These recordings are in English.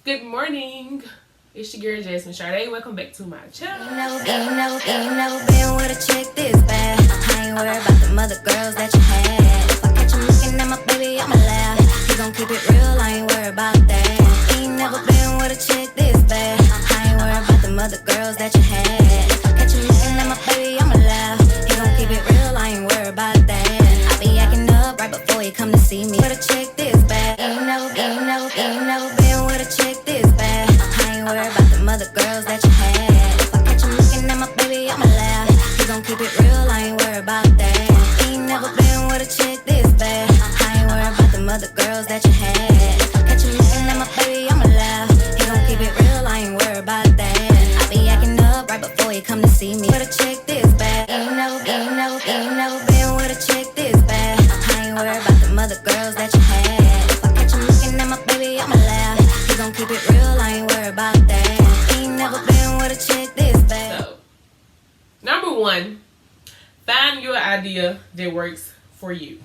Good morning. It's your girl Jasmine Sade. Welcome back to my channel. Ain't never been with a chick this bad. I ain't worried about the other girls that you had. If I catch him looking at my baby, I'ma laugh. He gon' keep it real, I ain't worried about that. Ain't never been with a chick this bad. I ain't worried about the other girls that you had. If I catch him looking at my baby, I'ma laugh. He gon' keep it real, I ain't worried about that. I be acting up right before you come to see me. With a chick this bad. Ain't never been with a chick this bad. I ain't worried about the other girls that you had. If I catch him looking at my baby, I'ma laugh. He gon' keep it real, I ain't worried about that. Ain't never been with a chick this bad. I ain't worried about the other girls that you had. If I catch him looking at my baby, I'ma laugh. He gon' keep it real, I ain't worried about that. I be acting up right before you come to see me. With a chick this bad. Ain't never been with a chick this bad. I ain't worried about the other girls that you had. If I catch him looking at my baby, I'ma laugh. He gon' keep it real, I ain't worried about that. Ain't never been with a chick this bad. So, number one, find your idea that works for you.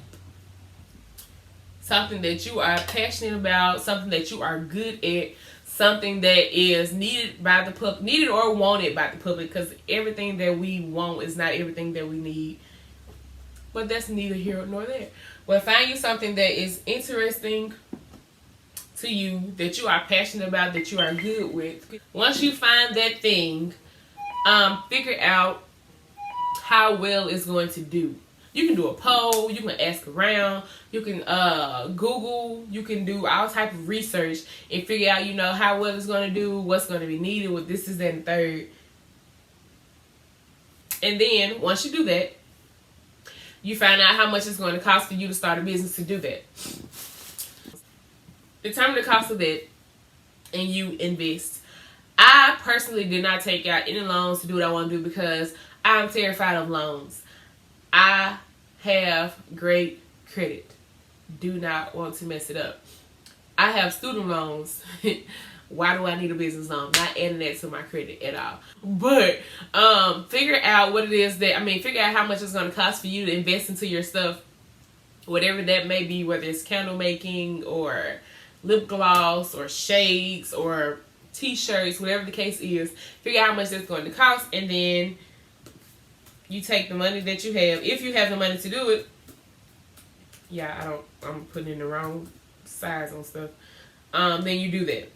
Something that you are passionate about, something that you are good at, something that is needed by the public, needed or wanted by the public, because everything that we want is not everything that we need. But that's neither here nor there. But find you something that is interesting to you, that you are passionate about, that you are good with. Once you find that thing, figure out how well it's going to do. You can do a poll, you can ask around, you can Google, you can do all type of research and figure out, how well it's going to do, what's going to be needed, what this is, that, and third. And then once you do that, you find out how much it's going to cost for you to start a business to do that. Determine the cost of that and you invest. I personally did not take out any loans to do what I want to do because I'm terrified of loans. I have great credit. Do not want to mess it up. I have student loans. Why do I need a business loan? Not adding that to my credit at all. But figure out what it is figure out how much it's going to cost for you to invest into your stuff. Whatever that may be, whether it's candle making or lip gloss or shades or t-shirts, whatever the case is. Figure out how much that's going to cost, and then you take the money that you have, if you have the money to do it. Yeah, I'm putting in the wrong size on stuff. Then you do that.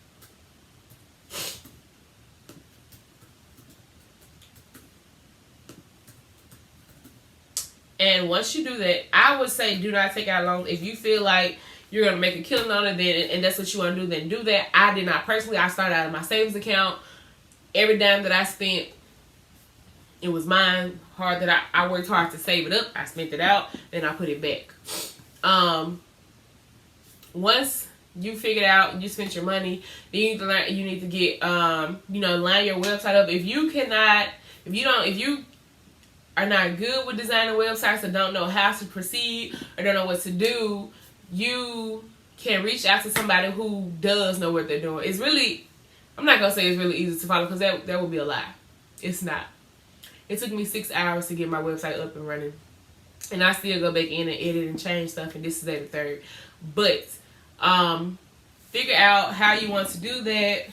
And once you do that, I would say do not take out loans. If you feel like you're going to make a killing on it, then, and that's what you want to do, then do that. I did not personally. I started out of my savings account. Every dime that I spent, it was mine. I worked hard to save it up. I spent it out. Then I put it back. Once you figured out, you spent your money, then you need to learn. You need to get, line your website up. If you are not good with designing websites or don't know how to proceed or don't know what to do, you can reach out to somebody who does know what they're doing. It's really, I'm not going to say it's really easy to follow because that would be a lie. It's not. It took me 6 hours to get my website up and running. And I still go back in and edit and change stuff, and this is that and third. But figure out how you want to do that.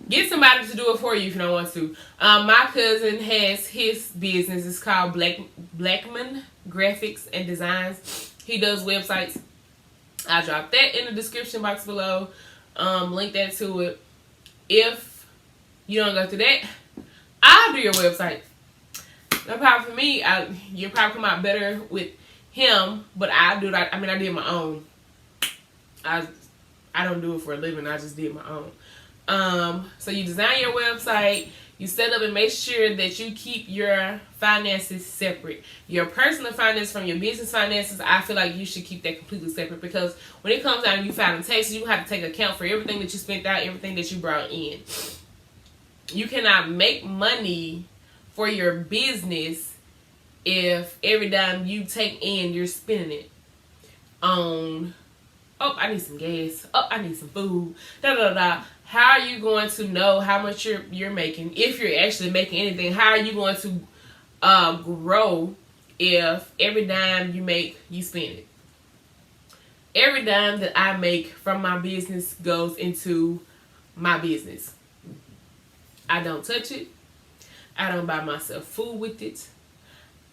Get somebody to do it for you if you don't want to. My cousin has his business. It's called Blackman Graphics and Designs. He does websites. I'll drop that in the description box below. Link that to it. If you don't go through that, I'll do your website. No problem for me. You'll probably come out better with him, but I do that. I did my own. I don't do it for a living. I just did my own. So you design your website, you set up and make sure that you keep your finances separate. Your personal finances from your business finances, I feel like you should keep that completely separate, because when it comes down and you filing taxes, you have to take account for everything that you spent out, everything that you brought in. You cannot make money for your business if every dime you take in, you're spending it on, I need some gas, I need some food, How are you going to know how much you're making, if you're actually making anything? How are you going to grow if every dime you make, you spend it? Every dime that I make from my business goes into my business. I don't touch it. I don't buy myself food with it.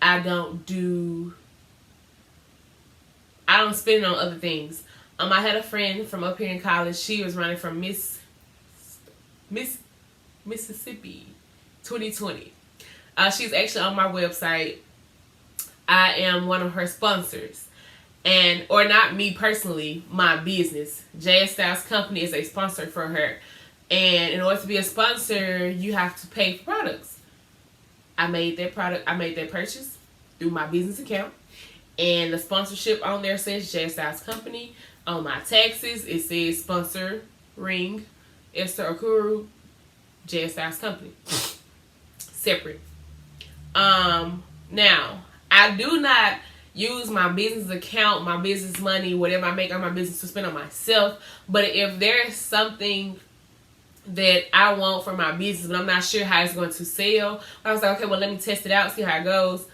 I don't spend it on other things. I had a friend from up here in college. She was running from Miss Mississippi 2020. She's actually on my website. I am one of her sponsors. Or not me personally, my business. JS Styles Company is a sponsor for her. And in order to be a sponsor, you have to pay for products. I made that purchase through my business account. And the sponsorship on there says JS Styles Company. On my taxes, it says sponsoring Esther Okuru, JS Styles Company. Separate. Now, I do not use my business account, my business money, whatever I make on my business to spend on myself. But if there's something that I want for my business, but I'm not sure how it's going to sell, I was like, okay, well, let me test it out, see how it goes.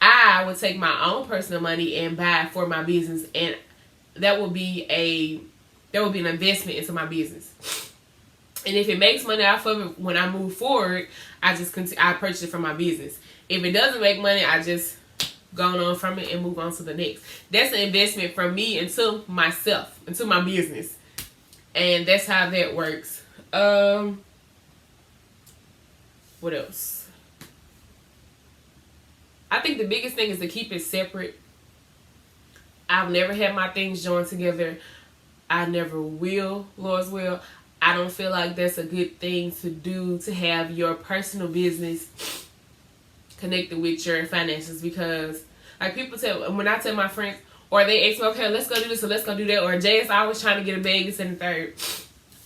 I would take my own personal money and buy it for my business, and that would be an investment into my business. And if it makes money off of it when I move forward, I purchase it from my business. If it doesn't make money, I just go on from it and move on to the next. That's an investment from me into myself, into my business. And that's how that works. What else? I think the biggest thing is to keep it separate. I've never had my things joined together. I never will, Lord's will. I don't feel like that's a good thing to do, to have your personal business connected with your finances, because like when I tell my friends, or they ask me, okay, let's go do this or let's go do that, or Jay's always trying to get a bag, this and the third,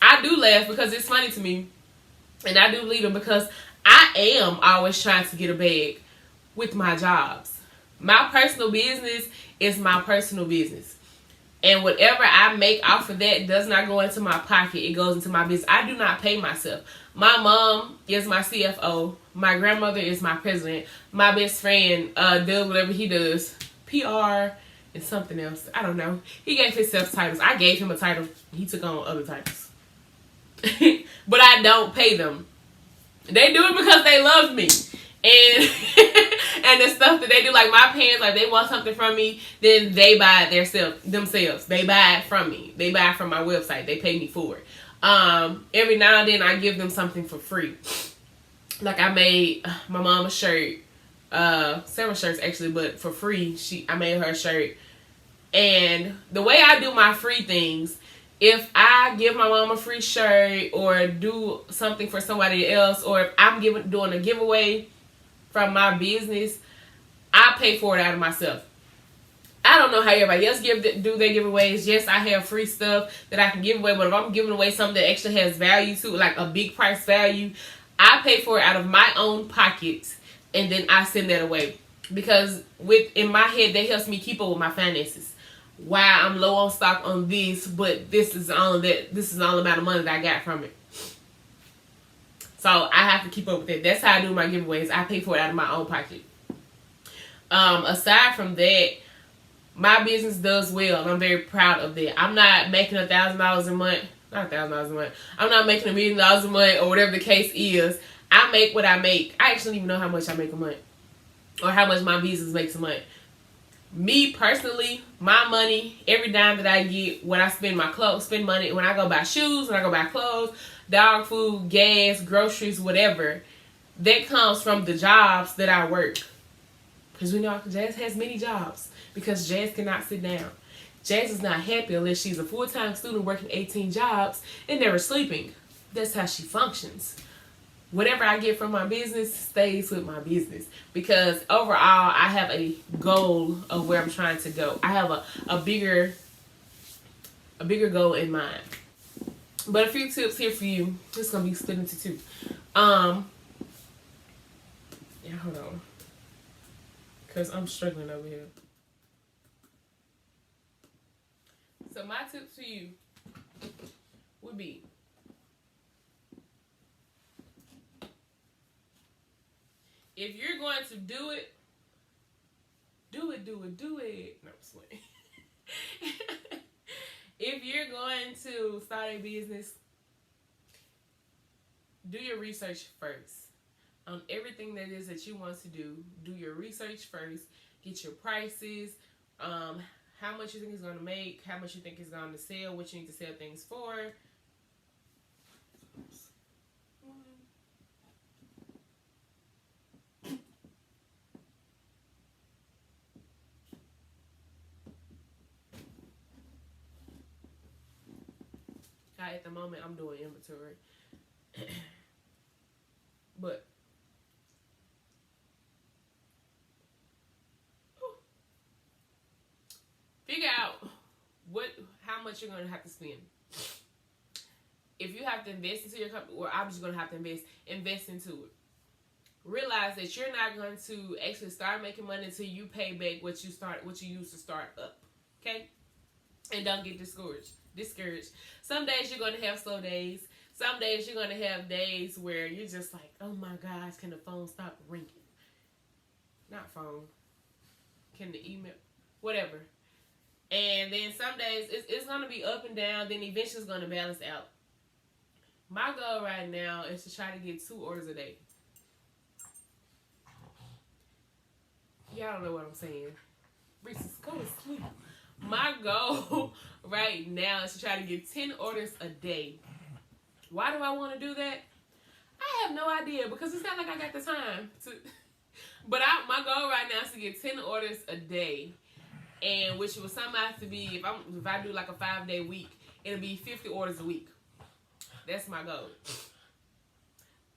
I do laugh because it's funny to me, and I do believe them, because I am always trying to get a bag with my jobs. My personal business is my personal business, and whatever I make off of that does not go into my pocket. It goes into my business. I do not pay myself. My mom is my CFO. My grandmother is my president. My best friend does whatever he does. PR and something else. I don't know. He gave himself titles. I gave him a title. He took on other titles. But I don't pay them. They do it because they love me. And and the stuff that they do, like my parents, like they want something from me, then they buy it themselves. They buy it from me. They buy it from my website. They pay me for it. Every now and then I give them something for free. Like I made my mom a shirt, several shirts actually, but for free. I made her a shirt. And the way I do my free things, if I give my mom a free shirt or do something for somebody else, or if I'm doing a giveaway from my business, I pay for it out of myself. I don't know how everybody else do their giveaways. Yes, I have free stuff that I can give away, but if I'm giving away something that actually has value to it, like a big price value, I pay for it out of my own pockets, and then I send that away. Because in my head, that helps me keep up with my finances. Why I'm low on stock on this, but this is all amount of money that I got from it. So I have to keep up with that. That's how I do my giveaways. I pay for it out of my own pocket. Aside from that, my business does well, and I'm very proud of that. I'm not making $1,000 a month. Not $1,000 a month. I'm not making $1 million a month, or whatever the case is. I make what I make. I actually don't even know how much I make a month, or how much my business makes a month. Me personally, my money, every dime that I get, when I spend money, when I go buy shoes, when I go buy clothes, dog food, gas, groceries, whatever, that comes from the jobs that I work. Because we know Jazz has many jobs, because Jazz cannot sit down. Jazz is not happy unless she's a full-time student working 18 jobs and never sleeping. That's how she functions. Whatever I get from my business stays with my business, because overall I have a goal of where I'm trying to go. I have a bigger goal in mind. But a few tips here for you. It's gonna be split into two. Yeah, hold on, because I'm struggling over here. So my tips for you would be, if you're going to do it. No, I'm sweating. If you're going to start a business, do your research first. On everything that is that you want to do your research first. Get your prices, how much you think it's going to make, how much you think it's going to sell, what you need to sell things for. At the moment, I'm doing inventory. But figure out how much you're going to have to spend. If you have to invest into your company, or I'm just going to have to invest into it. Realize that you're not going to actually start making money until you pay back what you used to start up. Okay? And don't get discouraged. Some days you're going to have slow days. Some days you're going to have days where you're just like, oh my gosh, can the phone stop ringing? Not phone. Can the email? Whatever. And then some days it's going to be up and down. Then eventually it's going to balance out. My goal right now is to try to get 2 orders a day. Y'all don't know what I'm saying. Reese's, go to sleep. My goal right now is to try to get 10 orders a day. Why do I want to do that? I have no idea, because it's not like I got the time to. But my goal right now is to get 10 orders a day, and which will somehow have to be, if I do like a 5-day week, it'll be 50 orders a week. That's my goal.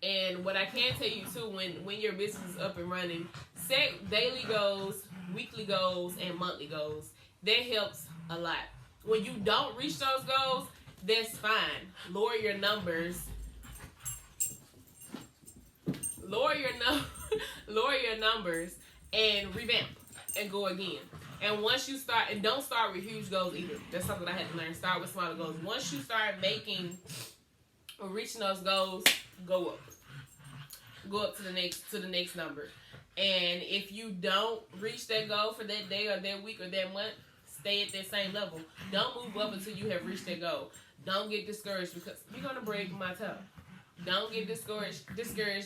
And what I can tell you too, when your business is up and running, set daily goals, weekly goals, and monthly goals. That helps a lot. When you don't reach those goals, that's fine. Lower your numbers. Lower your numbers and revamp and go again. And once you start, and don't start with huge goals either. That's something I had to learn. Start with smaller goals. Once you start making or reaching those goals, go up. Go up to the next number. And if you don't reach that goal for that day or that week or that month, stay at that same level. Don't move up until you have reached that goal. Don't get discouraged, because you're going to break my toe. Don't get discouraged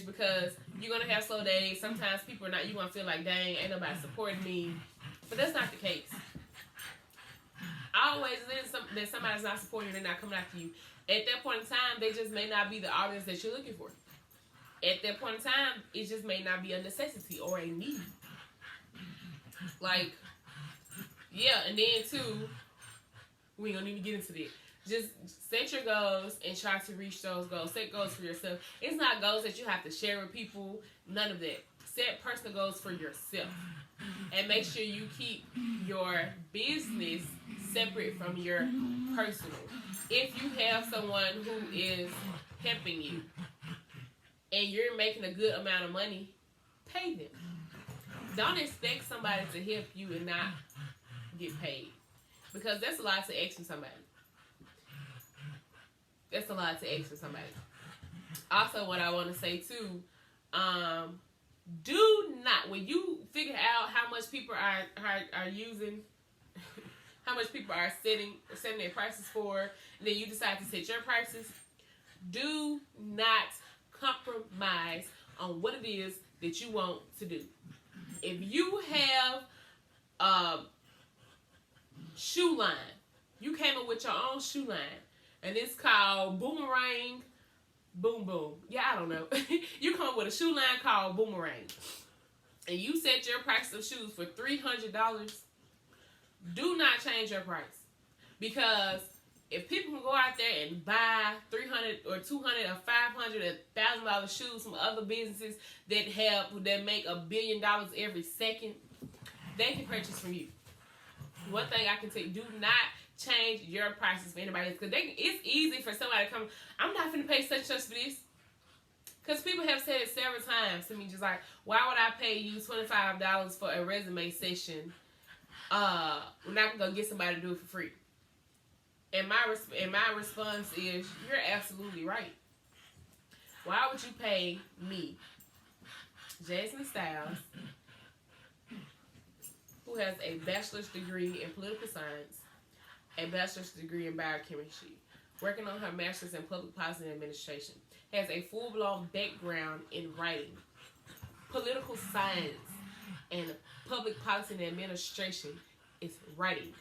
because you're going to have slow days. Sometimes people are not, you're going to feel like, dang, ain't nobody supporting me. But that's not the case. Always that somebody's not supporting you, they're not coming after you. At that point in time, they just may not be the audience that you're looking for. At that point in time, it just may not be a necessity or a need. Like, yeah, and then too, we ain't gonna even get into that. Just set your goals and try to reach those goals. Set goals for yourself. It's not goals that you have to share with people. None of that. Set personal goals for yourself. And make sure you keep your business separate from your personal. If you have someone who is helping you and you're making a good amount of money, pay them. Don't expect somebody to help you and not get paid, because that's a lot to ask from somebody. That's a lot to ask from somebody. Also, what I want to say too, do not, when you figure out how much people are using, how much people are setting their prices for, and then you decide to set your prices, do not compromise on what it is that you want to do. If you have a shoe line, you came up with your own shoe line, and it's called Boomerang Boom Boom. Yeah, I don't know. You come up with a shoe line called Boomerang, and you set your price of shoes for $300. Do not change your price, because if people can go out there and buy $300 or $200 or $500 or $1,000 shoes from other businesses that make $1 billion every second, they can purchase from you. One thing I can tell you: do not change your prices for anybody else, because it's easy for somebody to come, I'm not going to pay such and such for this. Because people have said it several times to me, just like, why would I pay you $25 for a resume session when I can go get somebody to do it for free? And my response is, you're absolutely right. Why would you pay me, Jasmine Styles, who has a bachelor's degree in political science, a bachelor's degree in biochemistry? working on her master's in public policy and administration. Has a full-blown background in writing, political science, and public policy and administration. Is writing.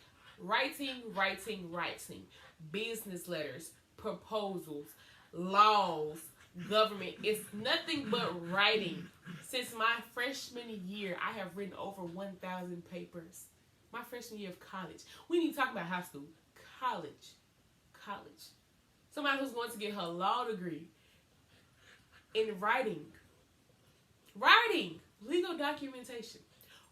Business letters, proposals, laws, government. It's nothing but writing. Since my freshman year, I have written over 1,000 papers. My freshman year of college. We need to talk about high school. College. Somebody who's going to get her law degree in writing. Legal documentation.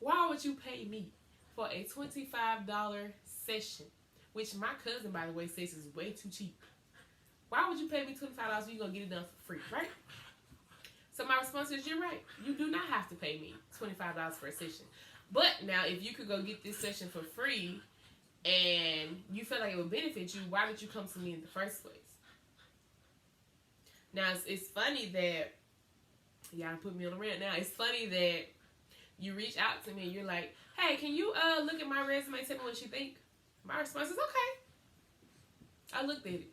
Why would you pay me for a $25 session? Which my cousin, by the way, says is way too cheap. Why would you pay me $25 when you're going to get it done for free, right? So my response is, you're right. You do not have to pay me $25 for a session. But now, if you could go get this session for free and you feel like it would benefit you, why did you come to me in the first place? Now, it's funny that, y'all put me on the rant now. It's funny that you reach out to me and you're like, hey, can you look at my resume, tell me what you think? My response is, okay. I looked at it.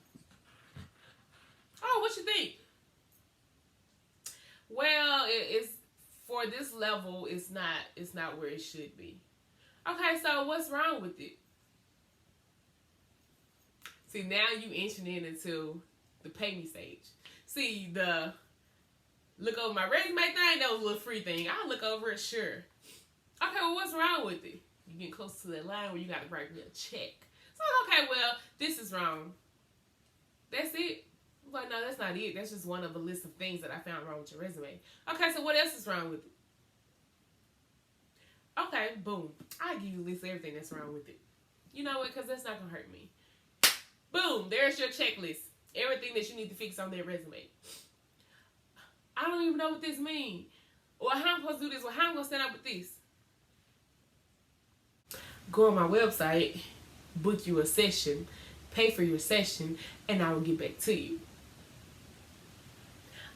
Oh, what you think? Well, it's for this level, it's not where it should be. Okay, so what's wrong with it? See, now you inching into the pay me stage. See, the look over my resume thing, that was a little free thing. I'll look over it, sure. Okay, well, what's wrong with it? You get close to that line where you got to write me a check. So, okay, well, this is wrong. That's it. I'm like, no, that's not it. That's just one of a list of things that I found wrong with your resume. Okay, so what else is wrong with it? Okay, boom. I'll give you a list of everything that's wrong with it. You know what? Because that's not going to hurt me. Boom. There's your checklist. Everything that you need to fix on their resume. I don't even know what this means. Or how I'm supposed to do this. Or how I'm going to stand up with this. Go on my website, book you a session, pay for your session, and I will get back to you.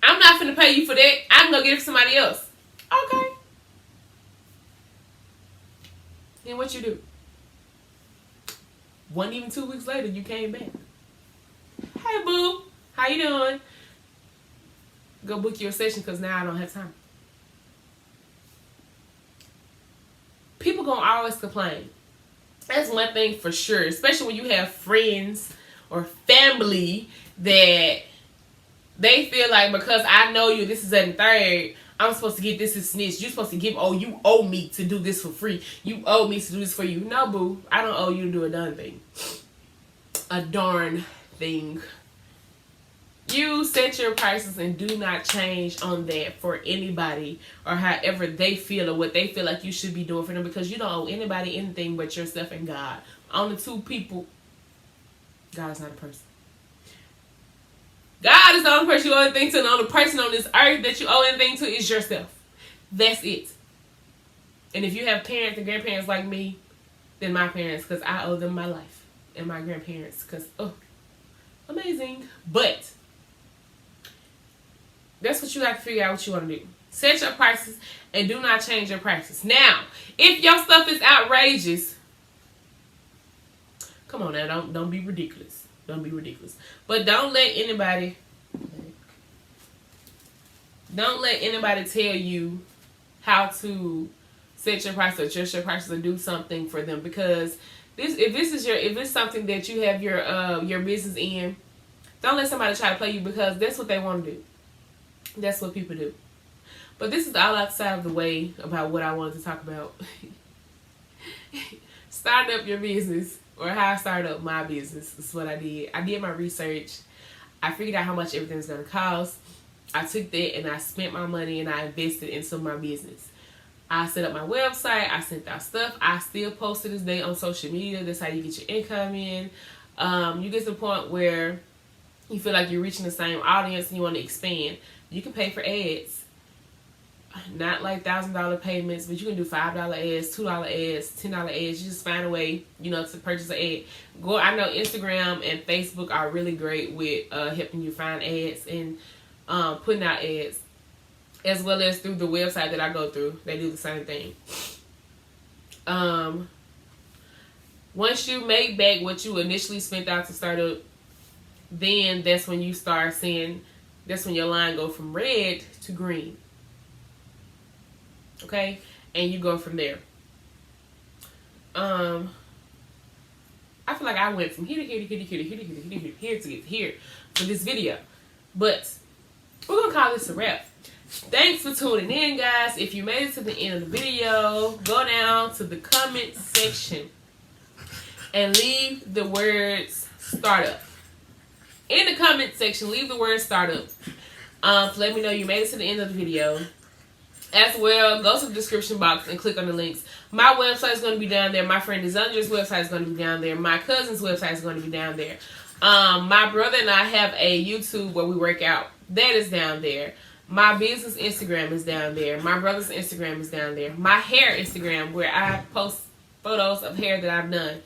I'm not finna pay you for that. I'm gonna get it from somebody else. Okay. And what you do? Wasn't even 2 weeks later, you came back. Hey, boo. How you doing? Go book your session because now I don't have time. People gonna always complain. That's one thing for sure. Especially when you have friends or family that they feel like because I know you, this is at the third, I'm supposed to get this and snitch. You're supposed to give, oh, you owe me to do this for free. You owe me to do this for you. No, boo. I don't owe you to do a darn thing. A darn thing. You set your prices and do not change on that for anybody or however they feel or what they feel like you should be doing for them because you don't owe anybody anything but yourself and God. Only two people. God is not a person. God is the only person you owe anything to, and the only person on this earth that you owe anything to is yourself. That's it. And if you have parents and grandparents like me, then my parents, because I owe them my life. And my grandparents, because, oh, amazing. But that's what you have to figure out what you want to do. Set your prices and do not change your prices. Now, if your stuff is outrageous, come on now, don't be ridiculous. Don't be ridiculous. But don't let anybody tell you how to set your price or adjust your prices or do something for them. Because if it's something that you have your business in, don't let somebody try to play you because that's what they want to do. That's what people do. But this is all outside of the way about what I wanted to talk about. Starting up your business. Or how I started up my business. This is what I did. I did my research. I figured out how much everything's going to cost. I took that and I spent my money and I invested into my business. I set up my website. I sent out stuff. I still post to this day on social media. That's how you get your income in. You get to the point where you feel like you're reaching the same audience and you want to expand. You can pay for ads. Not like $1,000 payments, but you can do $5 ads, $2 ads, $10 ads. You just find a way, to purchase an ad. I know Instagram and Facebook are really great with helping you find ads and putting out ads, as well as through the website that I go through. They do the same thing. Once you make back what you initially spent out to start up, then that's when you start seeing, that's when your line go from red to green. Okay? And you go from there. I feel like I went from here to here to here to here to here to here to here to here to get here for this video. But we're going to call this a wrap. Thanks for tuning in, guys. If you made it to the end of the video, go down to the comment section and leave the words startup. In the comment section, leave the word startup. Let me know you made it to the end of the video. As well, go to the description box and click on the links. My website is going to be down there. My friend Desandre's website is going to be down there. My cousin's website is going to be down there. My brother and I have a YouTube where we work out. That is down there. My business Instagram is down there. My brother's Instagram is down there. My hair Instagram, where I post photos of hair that I've done.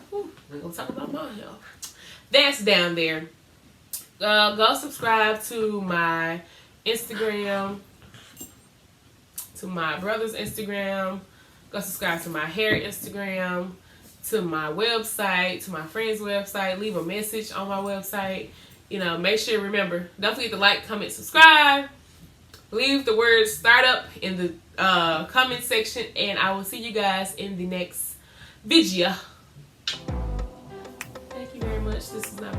Whew, we're going to talk about my hair. That's down there. Go subscribe to my Instagram, to my brother's Instagram. Go subscribe to my hair Instagram, to my website, to my friend's website. Leave a message on my website. You know, make sure, remember, don't forget to like, comment, subscribe. Leave the word startup in the comment section, and I will see you guys in the next video. Thank you very much. This is not